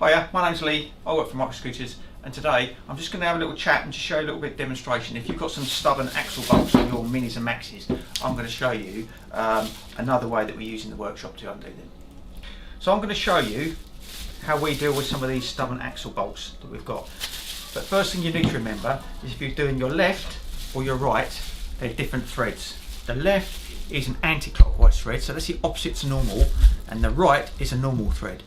Hiya, my name's Lee, I work for Maxi scooters, and today I'm just going to have a little chat and just show you a little bit of demonstration. If you've got some stubborn axle bolts on your minis and maxis, I'm going to show you another way that we use in the workshop to undo them. So I'm going to show you how we deal with some of these stubborn axle bolts that we've got. But first thing you need to remember is if you're doing your left or your right, they're different threads. The left is an anti-clockwise thread, so that's the opposite to normal, and the right is a normal thread.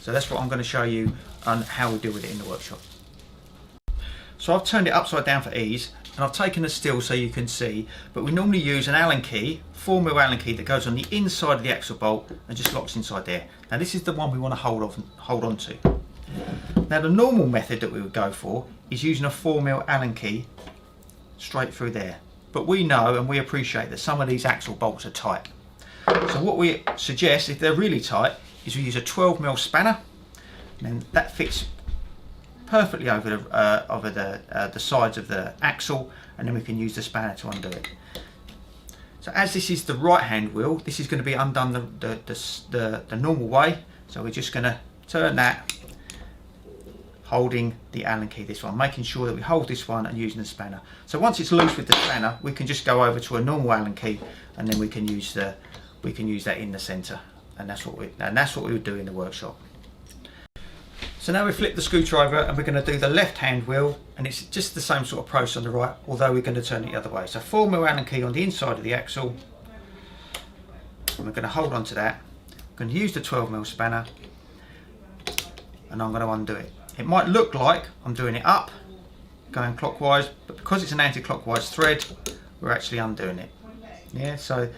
So that's what I'm going to show you on how we deal with it in the workshop. So I've turned it upside down for ease, and I've taken a steel so you can see, but we normally use an Allen key, 4mm Allen key that goes on the inside of the axle bolt and just locks inside there. Now this is the one we want to hold on to. Now the normal method that we would go for is using a 4mm Allen key straight through there. But we know and we appreciate that some of these axle bolts are tight. So what we suggest, if they're really tight, is we use a 12mm spanner, and then that fits perfectly over the sides of the axle, and then we can use the spanner to undo it. So as this is the right hand wheel, this is going to be undone the normal way, so we're just going to turn that, holding the Allen key, this one, making sure that we hold this one and using the spanner. So once it's loose with the spanner, we can just go over to a normal Allen key, and then we can use that in the centre. And that's what we would do in the workshop. So now we flip the scooter over and we're going to do the left hand wheel, and it's just the same sort of process on the right, although we're going to turn it the other way. So 4mm Allen key on the inside of the axle, and we're going to hold on to that. I'm going to use the 12mm spanner, and I'm going to undo it. It might look like I'm doing it up, going clockwise, but because it's an anti-clockwise thread, we're actually undoing it. Yeah, so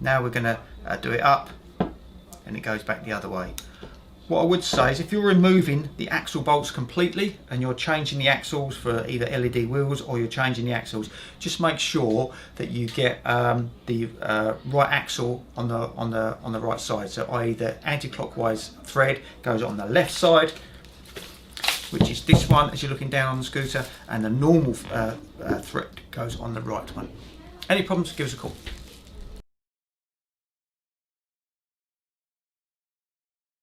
now we're going to do it up, and it goes back the other way. What I would say is if you're removing the axle bolts completely and you're changing the axles for either LED wheels or you're changing the axles, just make sure that you get the right axle on the right side. So i.e. the anti-clockwise thread goes on the left side, which is this one as you're looking down on the scooter, and the normal thread goes on the right one. Any problems, give us a call.